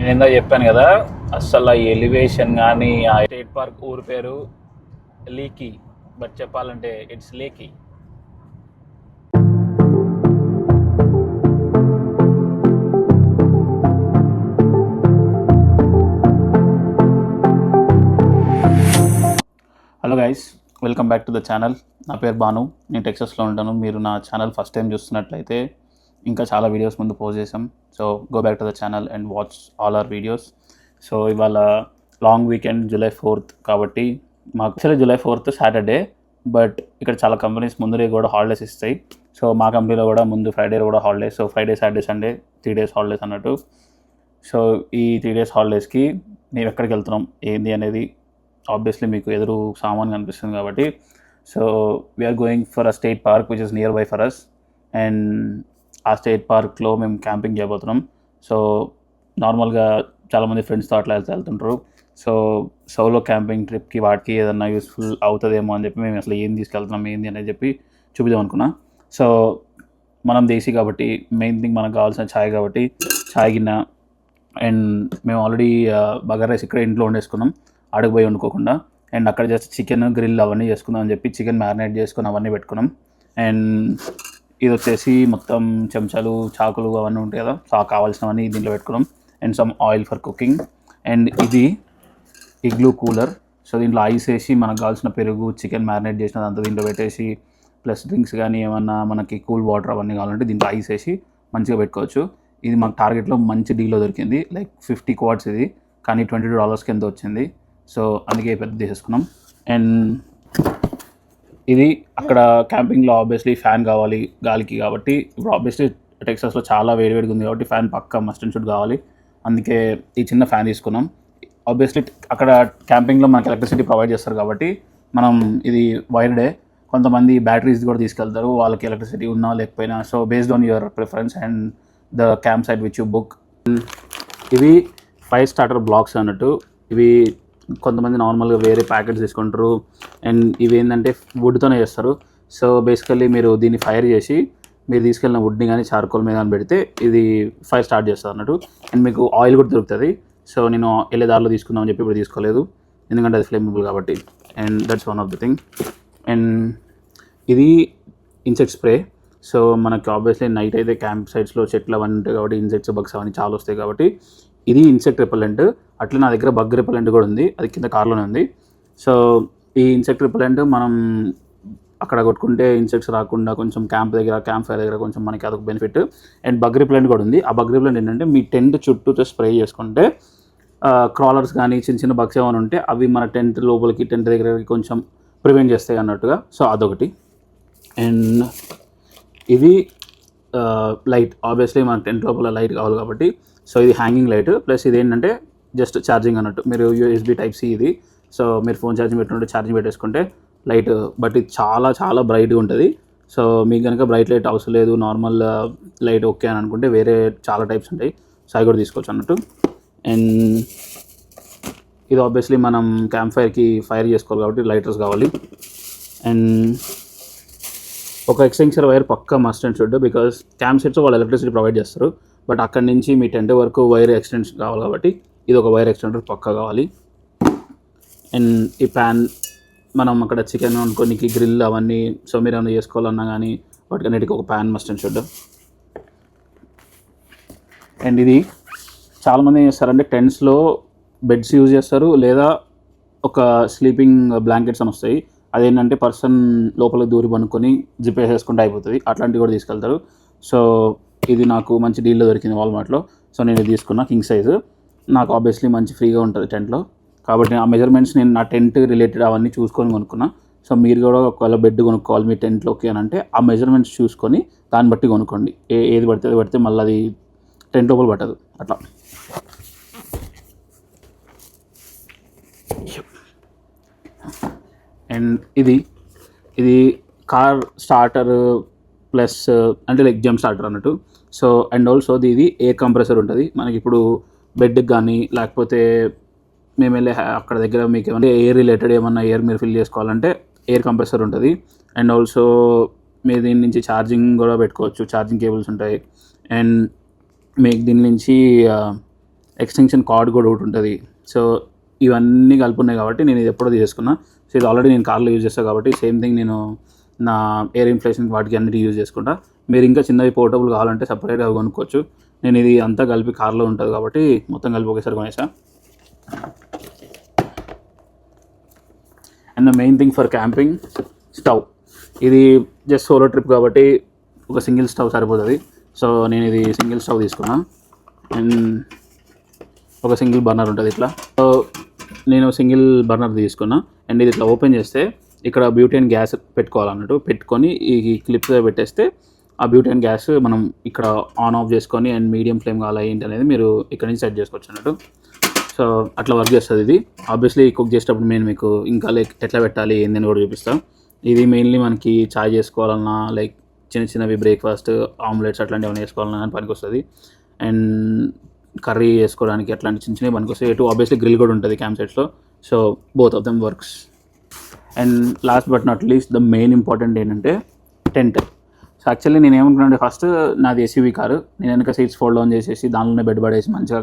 నేను ఇందాక చెప్పాను కదా, అస్సలు ఆ ఎలివేషన్ కానీ ఆ స్టేట్ పార్క్ ఊరి పేరు లీకీ, బట్ చెప్పాలంటే it's leaky. Hello guys, welcome back to the channel. నా పేరు బాను, నేను టెక్సస్లో ఉంటాను. మీరు నా ఛానల్ ఫస్ట్ టైం చూస్తున్నట్లయితే ఇంకా చాలా వీడియోస్ ముందు పోస్ట్ చేసాం. So go back to the channel and watch all our videos. So ఇవాళ లాంగ్ వీకెండ్, July 4th కాబట్టి మాకు actually July 4th Saturday, but ఇక్కడ చాలా కంపెనీస్ ముందు కూడా హాలిడేస్ ఇస్తాయి. సో మా కంపెనీలో కూడా ముందు ఫ్రైడే కూడా holidays. So Friday, Saturday, Sunday 3 days holidays అన్నట్టు. సో ఈ 3 days హాలిడేస్కి మేము ఎక్కడికి వెళ్తున్నాం ఏంది అనేది ఆబ్వియస్లీ మీకు ఎదురు సామాన్ కనిపిస్తుంది కాబట్టి. So we're going for a state park which is near by for us. And ఆ స్టేట్ పార్క్లో మేము క్యాంపింగ్ చేయబోతున్నాం. సో నార్మల్గా చాలామంది ఫ్రెండ్స్తో అట్లా వెళ్తుంటారు. సో సోలో క్యాంపింగ్ ట్రిప్కి వాటికి ఏదన్నా యూస్ఫుల్ అవుతుందేమో అని చెప్పి మేము అసలు ఏం తీసుకెళ్తున్నాం ఏంది అనేది చెప్పి చూపిద్దాం అనుకున్నా. సో మనం దేశీ కాబట్టి మెయిన్ థింగ్ మనకు కావాల్సిన ఛాయ్ కాబట్టి ఛాయ్ గిన్నె, అండ్ మేము ఆల్రెడీ బగారా రైస్ ఇక్కడ ఇంట్లో వండేసుకున్నాం అడుగు పోయి వండుకోకుండా. అండ్ అక్కడ జస్ట్ చికెన్ గ్రిల్ అవన్నీ చేసుకుందాం అని చెప్పి చికెన్ మ్యారినేట్ చేసుకుని అవన్నీ పెట్టుకున్నాం. అండ్ ఇది వచ్చేసి మొత్తం చెంచాలు, చాకులు అవన్నీ ఉంటాయి కదా, సో కావాల్సినవన్నీ దీంట్లో పెట్టుకున్నాం. And some oil for cooking. And ఇది ఇగ్లూ కూలర్. సో దీంట్లో ఐస్ వేసి మనకు కావాల్సిన పెరుగు, చికెన్ మ్యారినేట్ చేసినదంతా దీంట్లో పెట్టేసి, ప్లస్ డ్రింక్స్ కానీ ఏమన్నా మనకి కూల్ వాటర్ అవన్నీ కావాలంటే దీంట్లో ఐస్ వేసి మంచిగా పెట్టుకోవచ్చు. ఇది మాకు టార్గెట్లో మంచి డీల్లో దొరికింది. లైక్ 50 quarts ఇది, కానీ $22 ఎంత వచ్చింది. సో అందుకే పెద్ద తీసేసుకున్నాం. అండ్ ఇది అక్కడ క్యాంపింగ్లో ఆబ్వియస్లీ ఫ్యాన్ కావాలి గాలికి కాబట్టి. ఇప్పుడు ఆబ్వియస్లీ టెక్సాస్లో చాలా వేడివేడిగా ఉంది కాబట్టి ఫ్యాన్ పక్కా మస్ట్ అండ్ షుడ్ కావాలి. అందుకే ఈ చిన్న ఫ్యాన్ తీసుకున్నాం. ఆబ్వియస్లీ అక్కడ క్యాంపింగ్లో మనకి ఎలక్ట్రిసిటీ ప్రొవైడ్ చేస్తారు కాబట్టి మనం ఇది వైర్డే. కొంతమంది బ్యాటరీస్ కూడా తీసుకెళ్తారు, వాళ్ళకి ఎలక్ట్రిసిటీ ఉన్నా లేకపోయినా. So based on your preference and the camp site which you book. ఇవి 5 starter blocks అన్నట్టు. ఇవి కొంతమంది నార్మల్గా వేరే ప్యాకెట్స్ తీసుకుంటారు. అండ్ ఇవి ఏంటంటే వుడ్తోనే చేస్తారు. సో బేసికల్లీ మీరు దీన్ని ఫైర్ చేసి మీరు తీసుకెళ్ళిన వుడ్ని కానీ చార్కోల్ మీద కానీ పెడితే ఇది ఫైర్ స్టార్ట్ చేస్తుంది అన్నట్టు. అండ్ మీకు ఆయిల్ కూడా దొరుకుతుంది. సో నేను వెళ్ళే దారిలో తీసుకుందామని చెప్పి ఇప్పుడు తీసుకోలేదు, ఎందుకంటే అది ఫ్లేమబుల్ కాబట్టి. And that's one of the thing. And ఇది ఇన్సెక్ట్ స్ప్రే. సో మనకి ఆబ్వియస్లీ నైట్ అయితే క్యాంప్ సైట్స్లో చెట్లు అవన్నీ ఉంటాయి కాబట్టి ఇన్సెక్ట్స్, బగ్స్ అవన్నీ చాలా వస్తాయి కాబట్టి ఇది ఇన్సెక్ట్ రిపెలెంట్. అట్లా నా దగ్గర బగ్ రిపెలెంట్ కూడా ఉంది, అది కింద కార్లోనే ఉంది. సో ఈ ఇన్సెక్ట్ రిపెలెంట్ మనం అక్కడ కొట్టుకుంటే ఇన్సెక్ట్స్ రాకుండా కొంచెం క్యాంప్ ఫైర్ దగ్గర కొంచెం మనకి అదొక బెనిఫిట్. అండ్ బగ్ రిపెలెంట్ కూడా ఉంది. ఆ బగ్ రిపెలెంట్ ఏంటంటే మీ టెంట్ చుట్టూతో స్ప్రే చేసుకుంటే క్రాలర్స్ కానీ చిన్న చిన్న బగ్స్ ఏమైనా ఉంటే అవి మన టెంట్ లోపలికి, టెంట్ దగ్గరకి కొంచెం ప్రివెంట్ చేస్తాయి అన్నట్టుగా. సో అదొకటి. అండ్ ఇది లైట్. ఆబ్వియస్లీ మన టెంట్ లోపల లైట్ కావాలి కాబట్టి సో ఇది హ్యాంగింగ్ లైట్. ప్లస్ ఇది ఏంటంటే జస్ట్ ఛార్జింగ్ అన్నట్టు. మీరు USB Type-C ఇది. సో మీరు ఫోన్ ఛార్జింగ్ పెట్టుకుంటే ఛార్జింగ్ పెట్టేసుకుంటే లైట్. బట్ ఇది చాలా చాలా బ్రైట్గా ఉంటుంది. సో మీకు కనుక బ్రైట్ లైట్ అవసరం లేదు, నార్మల్ లైట్ ఓకే అని అనుకుంటే వేరే చాలా టైప్స్ ఉంటాయి. సో అవి కూడా తీసుకోవచ్చు అన్నట్టు. అండ్ ఇది ఆబ్వియస్లీ మనం క్యాంప్ ఫైర్కి ఫైర్ చేసుకోవాలి కాబట్టి లైటర్స్ కావాలి. అండ్ ఒక ఎక్స్టెన్షన్ వైర్ పక్కా must and should, because camp sets వాళ్ళు ఎలక్ట్రిసిటీ ప్రొవైడ్ చేస్తారు. బట్ అక్కడి నుంచి మీ టెంట్ వరకు వైర్ ఎక్స్టెన్షన్ కావాలి కాబట్టి ఇది ఒక వైర్ ఎక్స్టెండర్ పక్కా కావాలి. అండ్ ఈ ప్యాన్ మనం అక్కడ చికెన్ వండుకోనికి, గ్రిల్ అవన్నీ, సో మీరు ఏమైనా చేసుకోవాలన్నా కానీ వాటికన్నిటికీ ఒక pan must and should. And ఇది చాలామంది ఏం చేస్తారంటే టెంట్స్లో బెడ్స్ యూజ్ చేస్తారు, లేదా ఒక స్లీపింగ్ బ్లాంకెట్స్ అని వస్తాయి. అదేంటంటే పర్సన్ లోపల దూరి పనుకొని జిప్ వేసేసుకుంటే అయిపోతుంది. అట్లాంటివి కూడా తీసుకెళ్తారు. సో ఇది నాకు మంచి డీల్లో దొరికింది వాల్మార్ట్లో. సో నేను ఇది తీసుకున్నా, కింగ్ సైజు. నాకు ఆబ్వియస్లీ మంచి ఫ్రీగా ఉంటుంది టెంట్లో కాబట్టి ఆ మెజర్మెంట్స్ నేను నా టెంట్ రిలేటెడ్ అవన్నీ చూసుకొని కొనుక్కున్నా. సో మీరు కూడా ఒకవేళ బెడ్ కొనుక్కోవాలి మీ టెంట్లోకి అని అంటే ఆ మెజర్మెంట్స్ చూసుకొని దాన్ని బట్టి కొనుక్కోండి. ఏది పడితే అది పడితే మళ్ళీ అది టెంట్ లోపల పట్టదు అట్లా. అండ్ ఇది కార్ స్టార్టర్ ప్లస్ అంటే లైక్ జంప్ స్టార్టర్ అన్నట్టు. సో అండ్ ఆల్సో ఇది ఎయిర్ కంప్రెసర్ ఉంటుంది మనకి. ఇప్పుడు బెడ్కి కానీ లేకపోతే మేము వెళ్ళే అక్కడ దగ్గర మీకు ఏమైనా ఎయిర్ రిలేటెడ్ ఏమన్నా ఎయిర్ మీరు ఫిల్ చేసుకోవాలంటే ఎయిర్ కంప్రెసర్ ఉంటుంది. అండ్ ఆల్సో మీరు దీని నుంచి ఛార్జింగ్ కూడా పెట్టుకోవచ్చు, ఛార్జింగ్ కేబుల్స్ ఉంటాయి. అండ్ మీకు దీని నుంచి ఎక్స్టెన్షన్ కార్డ్ కూడా ఒకటి ఉంటుంది. సో ఇవన్నీ కలిపి ఉన్నాయి కాబట్టి నేను ఇది ఎప్పుడో తీసుకున్నా. సో ఇది ఆల్రెడీ నేను కార్లో యూజ్ చేస్తాను కాబట్టి సేమ్ థింగ్ నేను నా ఎయిర్ ఇన్ఫ్లేషన్ వాటికి అన్నిటి యూజ్ చేసుకుంటా. మీరు ఇంకా చిన్నవి పోర్టబుల్ కావాలంటే సపరేట్గా కొనుక్కోవచ్చు. నేను ఇది అంతా కలిపి కార్లో ఉంటుంది కాబట్టి మొత్తం కలిపి ఒకేసారి కొనేసా. And the main thing for camping stove. ఇది జస్ట్ సోలో ట్రిప్ కాబట్టి ఒక సింగిల్ స్టవ్ సరిపోతుంది. సో నేను ఇది సింగిల్ స్టవ్ తీసుకున్నా. అండ్ ఒక సింగిల్ బర్నర్ ఉంటుంది ఇట్లా. సో నేను సింగిల్ బర్నర్ తీసుకున్నా. అండ్ ఇది ఇట్లా ఓపెన్ చేస్తే ఇక్కడ బ్యూటేన్ గ్యాస్ పెట్టుకోవాలన్నట్టు, పెట్టుకొని ఈ క్లిప్ పెట్టేస్తే ఆ బ్యూటేన్ గ్యాస్ మనం ఇక్కడ ఆన్ ఆఫ్ చేసుకొని అండ్ మీడియం ఫ్లేమ్ కావాలా ఏంటి అనేది మీరు ఇక్కడ నుంచి సెట్ చేసుకోవచ్చు అన్నట్టు. సో అట్లా వర్క్ చేస్తుంది ఇది. ఆబ్వియస్లీ కుక్ చేసేటప్పుడు నేను మీకు ఇంకా లైక్ ఎట్లా పెట్టాలి ఏందని కూడా చూపిస్తాను. ఇది మెయిన్లీ మనకి చాయ్ చేసుకోవాలన్నా, లైక్ చిన్న చిన్నవి బ్రేక్ఫాస్ట్, ఆమ్లెట్స్ అట్లాంటివి ఏమైనా చేసుకోవాలన్నా కానీ పనికి వస్తుంది. అండ్ కర్రీ చేసుకోవడానికి అట్లాంటి చిన్న చిన్నవి పనికి వస్తాయి. ఆబ్వియస్లీ గ్రిల్ కూడా ఉంటుంది క్యాంప్ సైట్స్లో. So both of them works. And last but not least the main important ఏంటంటే టెంట్. సో యాక్చువల్లీ నేను ఏమనుకున్నాను, ఫస్ట్ నాది ఎస్యూవీ కారు, నేను వెనక సీట్స్ ఫోల్డ్ డౌన్ చేసేసి దానిలోనే బెడ్ పడేసి మంచిగా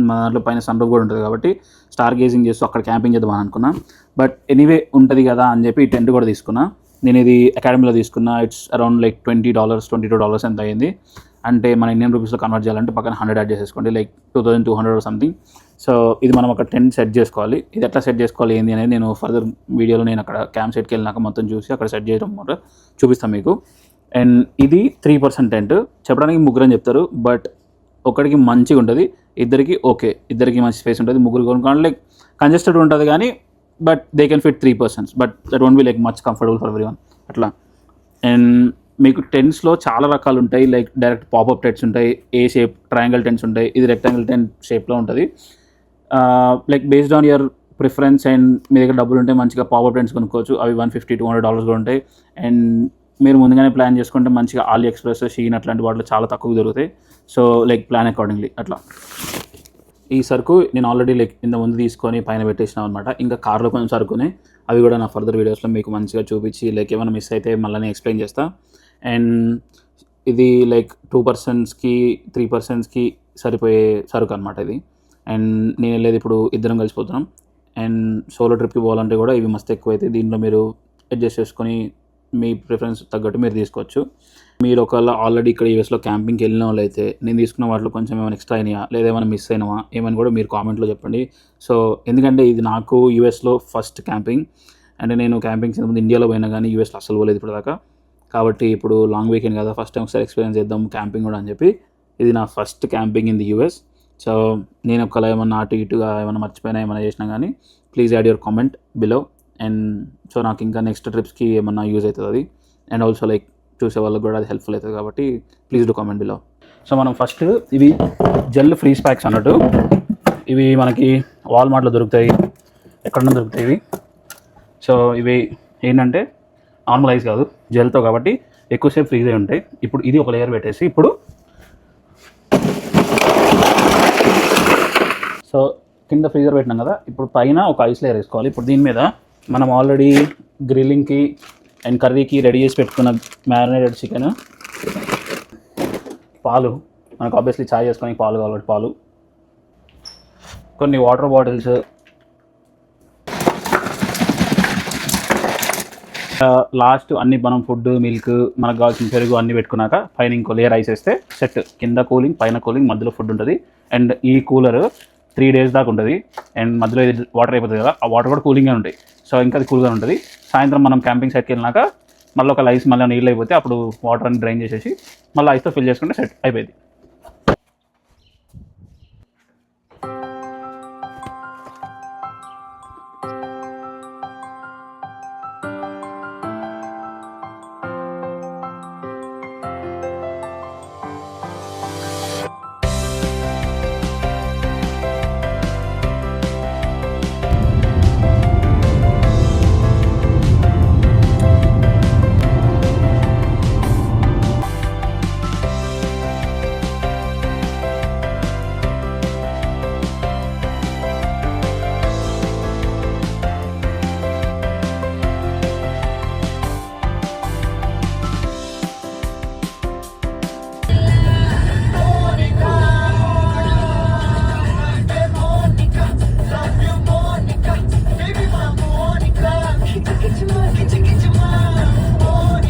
మా దాంట్లో పైన సన్ రూఫ్ కూడా ఉంటుంది కాబట్టి స్టార్ గేజింగ్ చేస్తూ అక్కడ క్యాంపింగ్ చేద్దామని అనుకున్నా. బట్ ఎనీవే ఉంటుంది కదా అని చెప్పి ఈ టెంట్ కూడా తీసుకున్నా. నేను ఇది అకాడమీలో తీసుకున్నా. ఇట్స్ అరౌండ్ లైక్ $20, $22 ఎంత అయింది. అంటే మన ఇండియన్ రూపీస్లో కన్వర్ట్ చేయాలంటే పక్కన 100 యాడ్ చేసేసుకోండి, లైక్ 2200 సంథింగ్. సో ఇది మనం ఒక టెంట్ సెట్ చేసుకోవాలి. ఇది ఎట్లా సెట్ చేసుకోవాలి ఏంది అనేది నేను ఫర్దర్ వీడియోలో నేను అక్కడ క్యాంప్ సెట్కి వెళ్ళినాక మొత్తం చూసి అక్కడ సెట్ చేయడం కూడా చూపిస్తాను మీకు. అండ్ ఇది 3% టెంట్. చెప్పడానికి ముగ్గురు అని చెప్తారు, బట్ ఒకటికి మంచిగా ఉంటుంది, ఇద్దరికి ఓకే, ఇద్దరికి మంచి స్పేస్ ఉంటుంది. ముగ్గురు కొనుక్కోవాలి లైక్ కంజెస్టెడ్ ఉంటుంది కానీ but they can fit 3 persons, but that won't be like much comfortable for everyone అట్లా. అండ్ మీకు టెంట్స్లో చాలా రకాలు ఉంటాయి. లైక్ డైరెక్ట్ పాపప్ టెంట్స్ ఉంటాయి, ఏ షేప్ ట్రయాంగిల్ టెంట్స్ ఉంటాయి. ఇది రెక్టాంగిల్ టెంట్ షేప్లో ఉంటుంది. Like based on your preference and మీ దగ్గర డబ్బులు ఉంటే మంచిగా పాపప్ టెంట్స్ కొనుక్కోవచ్చు. అవి $150-200 కూడా ఉంటాయి. అండ్ మీరు ముందుగానే ప్లాన్ చేసుకుంటే మంచిగా ఆలీ ఎక్స్ప్రెస్, షీన్ అట్లాంటి వాటిలో చాలా తక్కువ దొరుకుతాయి. సో లైక్ ప్లాన్ అకార్డింగ్లీ అట్లా. ఈ సరుకు నేను ఆల్రెడీ లైక్ ఇంత ముందు తీసుకొని పైన పెట్టేసినాం అనమాట. ఇంకా కార్లో కొంచెం సరుకునే, అవి కూడా నా ఫర్దర్ వీడియోస్లో మీకు మంచిగా చూపించి లైక్ ఏమైనా మిస్ అయితే మళ్ళీ నేను ఎక్స్ప్లెయిన్ చేస్తాను. అండ్ ఇది లైక్ 2 personsకి 3 personsకి సరిపోయే సరుకు అనమాట ఇది. అండ్ నేను వెళ్ళేది ఇప్పుడు ఇద్దరం కలిసిపోతున్నాం. అండ్ సోలో ట్రిప్కి పోవాలంటే కూడా ఇవి మస్తు ఎక్కువ అయితే దీంట్లో మీరు అడ్జస్ట్ చేసుకొని మీ ప్రిఫరెన్స్ తగ్గట్టు మీరు తీసుకోవచ్చు. మీరు ఒకవేళ ఆల్రెడీ ఇక్కడ యూఎస్లో క్యాంపింగ్కి వెళ్ళిన వాళ్ళు అయితే నేను తీసుకున్న వాటిలో కొంచెం ఏమైనా ఎక్స్ట్రా అయినాయా లేదా ఏమైనా మిస్ అయినావా ఏమని కూడా మీరు కామెంట్లో చెప్పండి. సో ఎందుకంటే ఇది నాకు యూఎస్లో ఫస్ట్ క్యాంపింగ్. అంటే నేను క్యాంపింగ్స్ ముందు ఇండియాలో పోయినా కానీ యూఎస్లో అసలు పోలేదు ఇప్పుడు దాకా. కాబట్టి ఇప్పుడు లాంగ్ వీకెండ్ కదా, ఫస్ట్ టైం ఒకసారి ఎక్స్పీరియన్స్ చేద్దాం క్యాంపింగ్ కూడా అని చెప్పి ఇది నా first camping in the US. So నేను ఒకవేళ ఏమన్నా అటు ఇటుగా ఏమైనా మర్చిపోయినా ఏమైనా చేసినా కానీ please add your comment below. And so నాకు ఇంకా నెక్స్ట్ ట్రిప్స్కి ఏమన్నా యూజ్ అవుతుంది అది. అండ్ ఆల్సో లైక్ చూసే వాళ్ళకి కూడా అది హెల్ప్ఫుల్ అవుతుంది కాబట్టి please do comment below. So మనం ఫస్ట్ ఇవి జెల్ ఫ్రీజ్ ప్యాక్స్ అన్నట్టు, ఇవి మనకి వాల్మార్ట్లో దొరుకుతాయి, ఎక్కడన్నా దొరుకుతాయి ఇవి. సో ఇవి ఏంటంటే నార్మల్ ఐస్ కాదు, జెల్తో కాబట్టి ఎక్కువసేపు ఫ్రీజ్ అయి ఉంటాయి. ఇప్పుడు ఇది ఒక లేయర్ పెట్టేసి ఇప్పుడు సో కింద ఫ్రీజర్ పెట్టినాం కదా, ఇప్పుడు పైన ఒక ఐస్ లేయర్ వేసుకోవాలి. ఇప్పుడు దీని మీద మనం ఆల్రెడీ గ్రిల్లింగ్కి అండ్ కర్రీకి రెడీ చేసి పెట్టుకున్న మ్యారినేటెడ్ చికెన్, పాలు, మనకు ఆబ్వియస్లీ చాయ్ చేసుకొని పాలు కావాలి, పాలు, కొన్ని వాటర్ బాటిల్స్, లాస్ట్ అన్ని మనం ఫుడ్, మిల్క్, మనకు కావాల్సిన పెరుగు అన్నీ పెట్టుకున్నాక పైన ఇంకో లేయర్ ఐస్ వేస్తే సెట్. కింద కూలింగ్, పైన కూలింగ్, మధ్యలో ఫుడ్ ఉంటుంది. అండ్ ఈ కూలర్ 3 days దాకా ఉంటుంది. అండ్ మధ్యలో ఇది వాటర్ అయిపోతుంది కదా, ఆ వాటర్ కూడా కూలింగ్గా ఉంటాయి. సో ఇంకా అది కూల్గా ఉంటుంది. సాయంత్రం మనం క్యాంపింగ్ సైట్కి వెళ్ళినాక మళ్ళీ ఒక ఐస్ మళ్ళీ నీళ్ళు అయిపోతే అప్పుడు వాటర్ అని డ్రైన్ చేసేసి మళ్ళీ ఐస్తో ఫిల్ చేసుకుంటే సెట్ అయిపోయింది.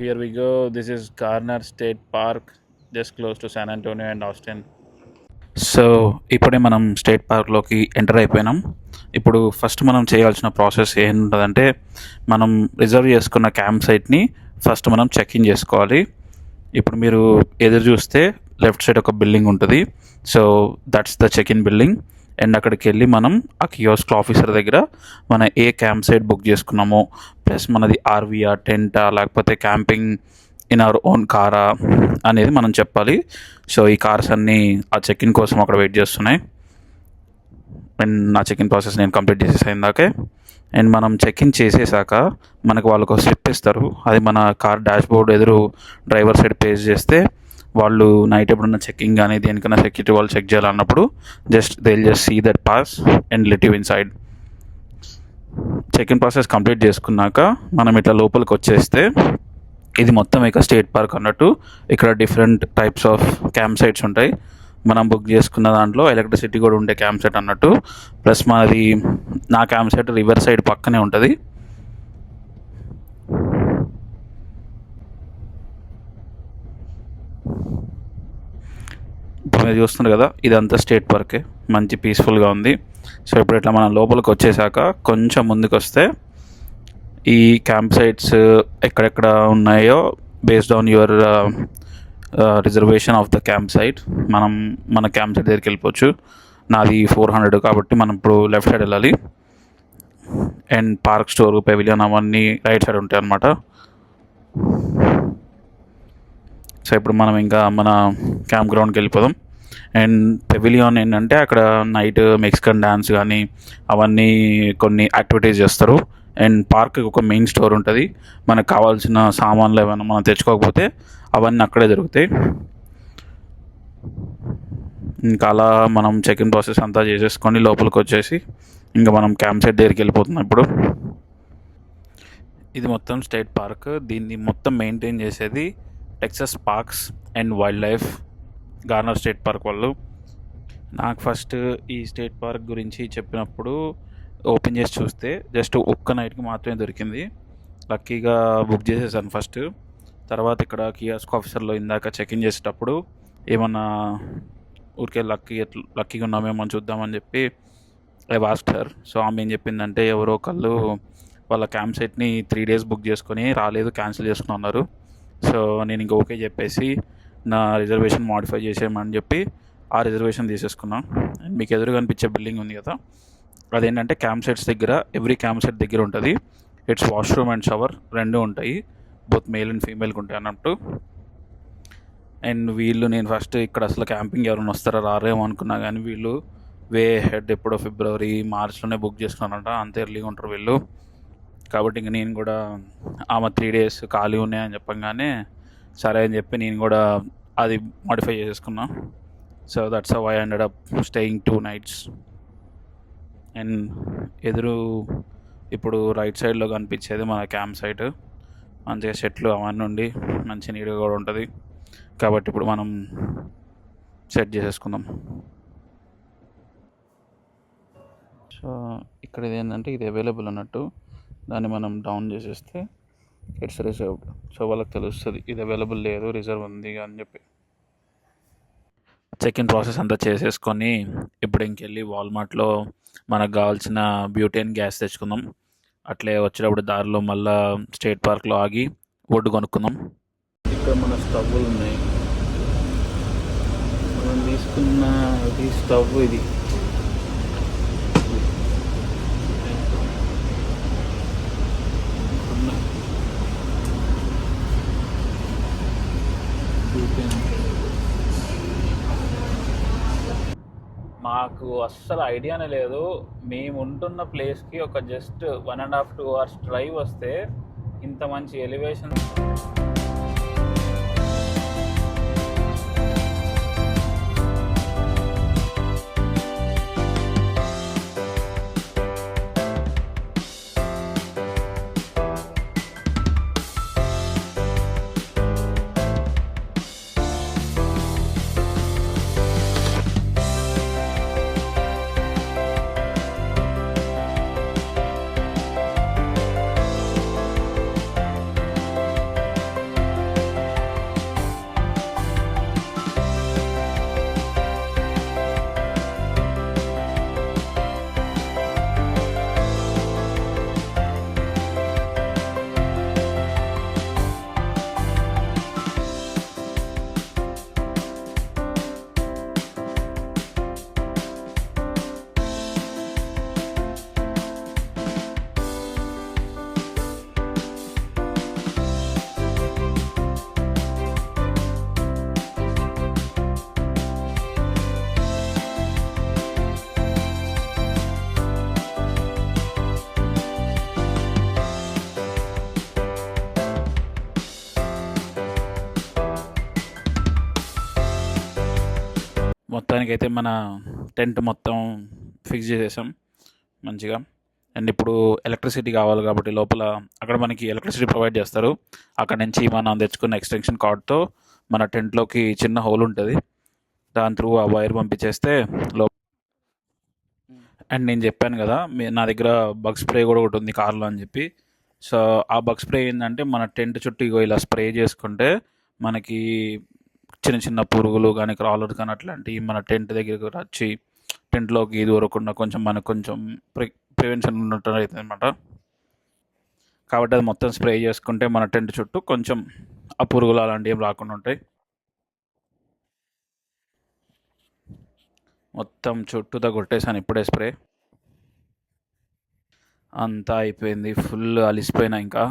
here we go. This is Garner State Park, just close to San Antonio and Austin. So ఇప్పుడే మనం స్టేట్ పార్క్లోకి ఎంటర్ అయిపోయినాం. ఇప్పుడు ఫస్ట్ మనం చేయాల్సిన ప్రాసెస్ ఏంటంటే మనం రిజర్వ్ చేసుకున్న క్యాంప్ సైట్ని ఫస్ట్ మనం చెక్ ఇన్ చేసుకోవాలి. ఇప్పుడు మీరు ఎదురు చూస్తే లెఫ్ట్ సైడ్ ఒక బిల్డింగ్ ఉంటుంది. So that's the check in building. And అక్కడికి వెళ్ళి మనం ఆ కియోస్క్ ఆఫీసర్ దగ్గర మన ఏ క్యాంప్ సైట్ బుక్ చేసుకున్నామో, ప్లస్ మనది ఆర్వీఆ, టెంటా, లేకపోతే క్యాంపింగ్ ఇన్ అవర్ ఓన్ కారా అనేది మనం చెప్పాలి. సో ఈ కార్స్ అన్నీ ఆ చెక్ ఇన్ కోసం అక్కడ వెయిట్ చేస్తున్నాయి. అండ్ నా చెక్ ఇన్ ప్రాసెస్ నేను కంప్లీట్ చేసేసాను ఇందాకే. అండ్ మనం చెక్ ఇన్ చేసేసాక మనకు వాళ్ళకు ఒక స్లిప్ ఇస్తారు. అది మన కార్ డాష్ బోర్డ్ ఎదురు డ్రైవర్ సైడ్ పేజ్ చేస్తే వాళ్ళు నైట్ ఎప్పుడున్న చెక్కింగ్ కానీ దేనికైనా సెక్యూరిటీ వాళ్ళు చెక్ చేయాలన్నప్పుడు they just see that pass and let you inside. Check in process complete చేసుకున్నాక మనం ఇట్లా లోపలికి వచ్చేస్తే ఇది మొత్తం ఇక స్టేట్ పార్క్ అన్నట్టు. ఇక్కడ different types of camp sites ఉంటాయి. మనం బుక్ చేసుకున్న దాంట్లో ఎలక్ట్రిసిటీ కూడా ఉండే క్యాంప్ సైట్ అన్నట్టు. ప్లస్ నా క్యాంప్ సైట్ రివర్ సైడ్ పక్కనే ఉంటుంది. ఇప్పుడు మీరు చూస్తున్నారు కదా, ఇదంతా స్టేట్ పార్కే, మంచి పీస్ఫుల్గా ఉంది. సో ఇప్పుడు ఇట్లా మనం లోపలికి వచ్చేసాక కొంచెం ముందుకు వస్తే ఈ క్యాంప్ సైట్స్ ఎక్కడెక్కడ ఉన్నాయో based on your reservation of the camp site మన క్యాంప్ సైట్ దగ్గరికి వెళ్ళిపోవచ్చు. నాది 400 కాబట్టి మనం ఇప్పుడు లెఫ్ట్ సైడ్ వెళ్ళాలి. అండ్ పార్క్, స్టోర్, పెవిలియన్ అవన్నీ రైట్ సైడ్ ఉంటాయి అన్నమాట. సో ఇప్పుడు మనం ఇంకా మన క్యాంప్ గ్రౌండ్కి వెళ్ళిపోదాం. అండ్ పెవిలియన్ ఏంటంటే అక్కడ నైట్ మెక్సికన్ డ్యాన్స్ కానీ అవన్నీ కొన్ని యాక్టివిటీస్ చేస్తారు. అండ్ పార్క్ ఒక మెయిన్ స్టోర్ ఉంటుంది. మనకు కావాల్సిన సామాన్లు ఏమైనా మనం తెచ్చుకోకపోతే అవన్నీ అక్కడే దొరుకుతాయి. ఇంకా అలా మనం చెక్ ఇన్ ప్రాసెస్ అంతా చేసేసుకొని లోపలికి వచ్చేసి ఇంకా మనం క్యాంప్ సైట్ దగ్గరికి వెళ్ళిపోతున్నాం. ఇప్పుడు ఇది మొత్తం స్టేట్ పార్క్. దీన్ని మొత్తం మెయింటైన్ చేసేది Texas parks and wild life, garner state park వాళ్ళు. నాకు ఫస్ట్ ఈ స్టేట్ పార్క్ గురించి చెప్పినప్పుడు ఓపెన్ చేసి చూస్తే జస్ట్ ఒక్క నైట్కి మాత్రమే దొరికింది. లక్కీగా బుక్ చేసేసాను ఫస్ట్. తర్వాత ఇక్కడ కియోస్క్ ఆఫీసర్లో ఇందాక చెక్ ఇన్ చేసేటప్పుడు ఏమన్నా ఊరికే లక్కీగా ఉన్నామేమో చూద్దామని చెప్పి ఐ ఆస్క్డ్ హర్. సో ఆమె ఏం చెప్పిందంటే ఎవరో ఒకళ్ళు వాళ్ళ క్యాంప్ సైట్ని 3 days బుక్ చేసుకొని రాలేదు, క్యాన్సిల్ చేసుకున్నారు. సో నేను ఇంకా ఓకే చెప్పేసి నా రిజర్వేషన్ మాడిఫై చేసేయమని చెప్పి ఆ రిజర్వేషన్ తీసేసుకున్నాను. అండ్ మీకు ఎదురు కనిపించే బిల్డింగ్ ఉంది కదా, అదేంటంటే క్యాంప్ సైట్స్ దగ్గర ఎవ్రీ క్యాంప్ సైట్ దగ్గర ఉంటుంది. ఇట్స్ వాష్రూమ్ అండ్ షవర్ రెండు ఉంటాయి, బోత్ మేల్ అండ్ ఫీమేల్కి ఉంటాయి అన్నట్టు. అండ్ నేను ఫస్ట్ ఇక్కడ అసలు క్యాంపింగ్ ఎవరైనా వస్తారో రారేమో అనుకున్నా, కానీ వీళ్ళు హెడ్ ఎప్పుడో February, Marchలోనే బుక్ చేసుకున్నారంట. అంత ఎర్లీగా ఉంటారు వీళ్ళు. కాబట్టి ఇంక నేను కూడా ఆమె 3 days ఖాళీ ఉన్నాయని చెప్పగానే సరే అని చెప్పి నేను కూడా అది మాడిఫై చేసేసుకున్నా. So that's how I ended up staying 2 nights. And ఎదురు ఇప్పుడు రైట్ సైడ్లో కనిపించేది మన క్యాంప్ సైట్. మంచిగా చెట్లు అవన్నీ ఉండి మంచి నీట్గా కూడా ఉంటుంది. కాబట్టి ఇప్పుడు మనం సెట్ చేసేసుకుందాం. సో ఇక్కడ ఇది ఏంటంటే ఇది అవైలబుల్ అన్నట్టు. దాన్ని మనం డౌన్ చేసేస్తే ఇట్స్ రిజర్వ్డ్. సో వాళ్ళకి తెలుస్తుంది ఇది అవైలబుల్ లేదు, రిజర్వ్ ఉంది అని చెప్పి. చెక్ ఇన్ ప్రాసెస్ అంతా చేసేసుకొని ఇప్పుడు ఇంకెళ్ళి వాల్మార్ట్లో మనకు కావాల్సిన బ్యూటేన్ గ్యాస్ తెచ్చుకుందాం. అట్లే వచ్చేటప్పుడు దారిలో మళ్ళీ స్టేట్ పార్క్లో ఆగి వుడ్ కొనుక్కుందాం. ఇక్కడ మన స్టవ్లు ఉన్నాయి. మనం తీసుకున్న ఇది స్టవ్, ఇది మాకు అస్సలు ఐడియానే లేదు. మేము ఉంటున్న ప్లేస్కి ఒక జస్ట్ 1.5-2 hours డ్రైవ్ వస్తే ఇంత మంచి ఎలివేషన్. మొత్తానికైతే మన టెంట్ మొత్తం ఫిక్స్ చేసేసాం మంచిగా. అండ్ ఇప్పుడు ఎలక్ట్రిసిటీ కావాలి కాబట్టి లోపల అక్కడ మనకి ఎలక్ట్రిసిటీ ప్రొవైడ్ చేస్తారు. అక్కడ నుంచి మనం తెచ్చుకున్న ఎక్స్టెన్షన్ కార్డ్తో మన టెంట్లోకి చిన్న హోల్ ఉంటుంది, దాని త్రూ ఆ వైర్ పంపించేస్తే అండ్ నేను చెప్పాను కదా నా దగ్గర బగ్ స్ప్రే కూడా ఒకటి ఉంది కార్లో అని చెప్పి. సో ఆ బగ్ స్ప్రే ఏంటంటే మన టెంట్ చుట్టూ ఇగో ఇలా స్ప్రే చేసుకుంటే మనకి చిన్న చిన్న పురుగులు కానీ క్రాలర్ కానీ అట్లాంటివి మన టెంట్ దగ్గరికి వచ్చి టెంట్లోకి దూరకుండా కొంచెం మనకు కొంచెం ప్రివెన్షన్ ఉన్నట్టు అవుతుంది అనమాట. కాబట్టి అది మొత్తం స్ప్రే చేసుకుంటే మన టెంట్ చుట్టూ కొంచెం ఆ పురుగులు అలాంటివి ఏం రాకుండా ఉంటాయి. మొత్తం చుట్టూతో కొట్టేసాను ఇప్పుడే స్ప్రే. అంతా అయిపోయింది, ఫుల్ అలిసిపోయినా. ఇంకా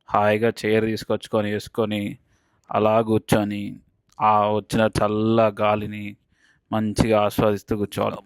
హాయిగా చైర్ తీసుకొచ్చుకొని వేసుకొని అలా కూర్చొని ఆ వచ్చిన చల్ల గాలిని మంచిగా ఆస్వాదిస్తూ కూర్చోవాలి.